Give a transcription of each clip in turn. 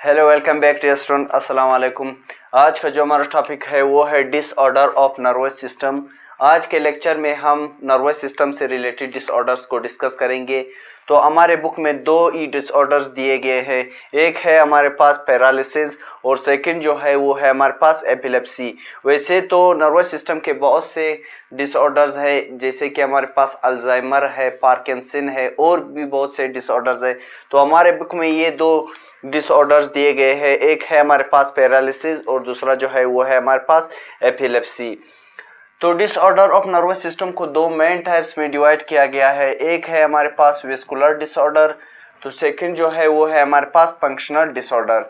Hello, welcome back to student. अस्सलाम वालेकुम। आज का जो हमारा टॉपिक है वो है डिसऑर्डर ऑफ नर्वस सिस्टम। आज के लेक्चर में हम नर्वस सिस्टम से रिलेटेड डिसऑर्डर्स को डिस्कस करेंगे। तो हमारे बुक में दो ही डिसऑर्डर्स दिए गए हैं। एक है हमारे पास पैरालिसिस और सेकंड जो है वो है हमारे पास एपिलेप्सी। वैसे तो नर्वस सिस्टम के बहुत से डिसऑर्डर्स है, जैसे कि हमारे पास अल्जाइमर है, पार्किंसन है और भी बहुत से डिसऑर्डर्स है। तो हमारे बुक में ये दो डिसऑर्डर्स दिए गए हैं। एक है हमारे पास पैरालिसिस और दूसरा जो है वो है हमारे पास एपिलेप्सी। तो डिसऑर्डर ऑफ नर्वस सिस्टम को दो मेन टाइप्स में डिवाइड किया गया है। एक है हमारे पास वेस्कुलर डिसऑर्डर, तो सेकंड जो है वो है हमारे पास फंक्शनल डिसऑर्डर।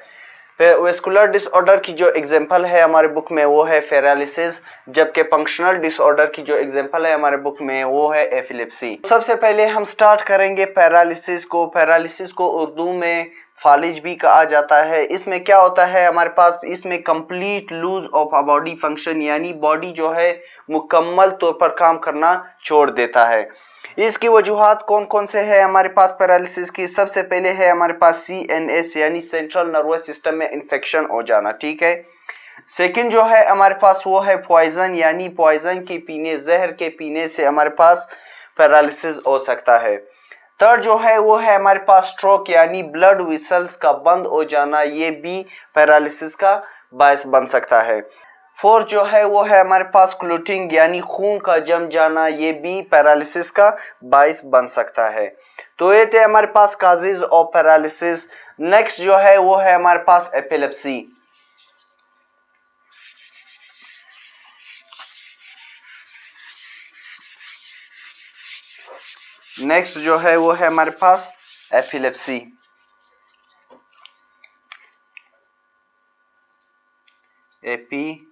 वेस्कुलर डिसऑर्डर की जो एग्जांपल है हमारे बुक में वो है पैरालिसिस, जबकि फंक्शनल डिसऑर्डर की जो एग्जांपल है हमारे बुक में वो है एपिलेप्सी। सबसे पहले हम स्टार्ट करेंगे पैरालिसिस को। पैरालिसिस को उर्दू में फालिज भी कहा जाता है। इसमें क्या होता है हमारे पास, इसमें complete loose of a body function, यानी बॉडी जो है मुकम्मल तौर पर काम करना छोड़ देता है। इसकी वजूहात कौन कौन से है हमारे पास पैरालिसिस की? सबसे पहले है हमारे पास CNS यानी सेंट्रल नर्वस सिस्टम में इन्फेक्शन हो जाना, ठीक है। सेकंड जो है हमारे पास वो है पॉइजन, यानी पॉइजन के पीने, जहर के पीने से हमारे पास पैरालिसिस हो सकता है। थर्ड जो है वो है हमारे पास स्ट्रोक, यानी ब्लड वेसल्स का बंद हो जाना, ये भी पैरालिसिस का बायस बन सकता है। फोर्थ जो है वो है हमारे पास क्लोटिंग, यानी खून का जम जाना, ये भी पैरालिसिस का बायस बन सकता है। तो ये थे हमारे पास काजेज ऑफ पैरालिसिस। नेक्स्ट जो है वो है हमारे पास एपिलेप्सी। नेक्स्ट जो है वो है हमारे पास एपिलेप्सी। एपिलेप्सी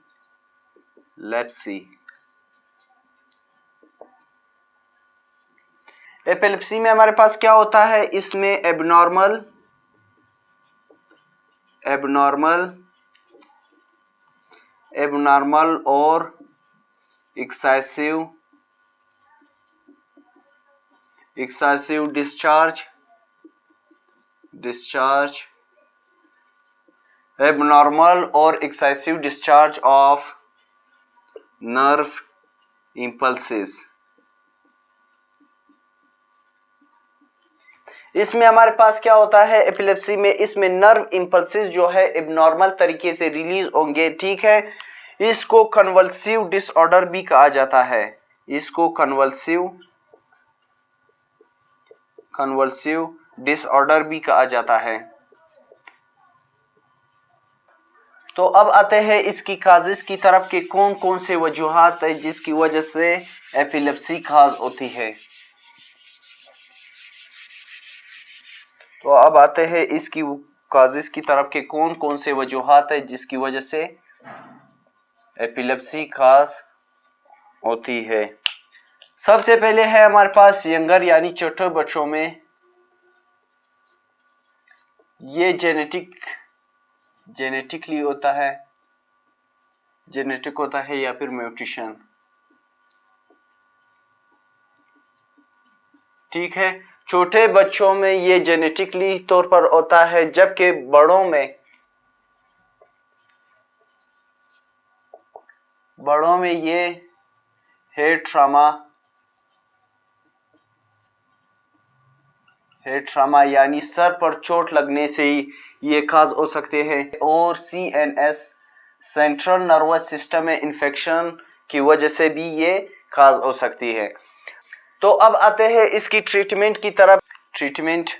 एपिलेप्सी में हमारे पास क्या होता है, इसमें एबनॉर्मल और एक्सेसिव डिस्चार्ज एबनॉर्मल और excessive discharge of nerve impulses. इसमें हमारे पास क्या होता है एपिलेप्सी में, इसमें नर्व इंपल्सेस जो है एबनॉर्मल तरीके से रिलीज होंगे, ठीक है। इसको कन्वल्सिव डिसऑर्डर भी कहा जाता है। इसको कन्वल्सिव डिसऑर्डर भी कहा जाता है। तो अब आते हैं इसकी काजेस की तरफ के कौन कौन से वजूहात है जिसकी वजह से एपिलेप्सी काज होती है। तो अब आते हैं इसकी काजेस की तरफ के कौन कौन से वजूहात है जिसकी वजह से एपिलेप्सी काज होती है। सबसे पहले है हमारे पास यंगर, यानी छोटे बच्चों में ये जेनेटिकली होता है, जेनेटिक होता है या फिर म्यूटेशन, ठीक है। छोटे बच्चों में ये जेनेटिकली तौर पर होता है, जबकि बड़ों में ये हेड ट्रामा यानी सर पर चोट लगने से ही ये काज हो सकते हैं। और CNS सेंट्रल नर्वस सिस्टम में इन्फेक्शन की वजह से भी ये काज हो सकती है। तो अब आते हैं इसकी ट्रीटमेंट की तरफ। ट्रीटमेंट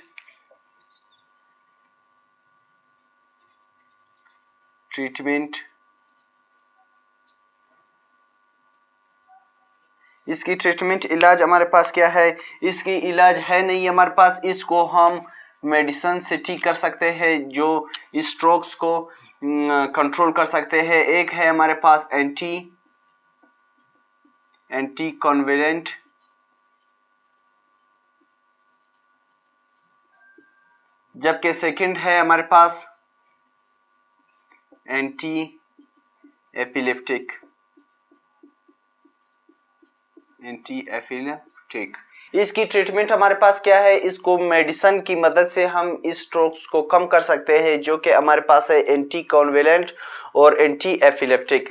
इसकी ट्रीटमेंट इलाज हमारे पास क्या है? इसकी इलाज है नहीं हमारे पास, इसको हम मेडिसिन से ठीक कर सकते हैं जो स्ट्रोक्स को कंट्रोल कर सकते हैं। एक है हमारे पास एंटी कॉन्वेलेंट, जबकि सेकंड है हमारे पास एंटी एपिलेप्टिक। इसकी ट्रीटमेंट हमारे पास क्या है, इसको मेडिसिन की मदद से हम इस स्ट्रोक्स को कम कर सकते हैं, जो कि हमारे पास है एंटी कॉन्वेलेंट और एंटी एपिलेप्टिक।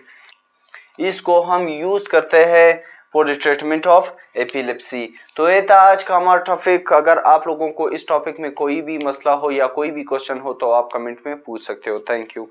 इसको हम यूज करते हैं for the treatment of epilepsy. तो ये था आज का हमारा टॉपिक। अगर आप लोगों को इस टॉपिक में कोई भी मसला हो या कोई भी क्वेश्चन हो तो आप कमेंट में पूछ सकते हो। Thank you.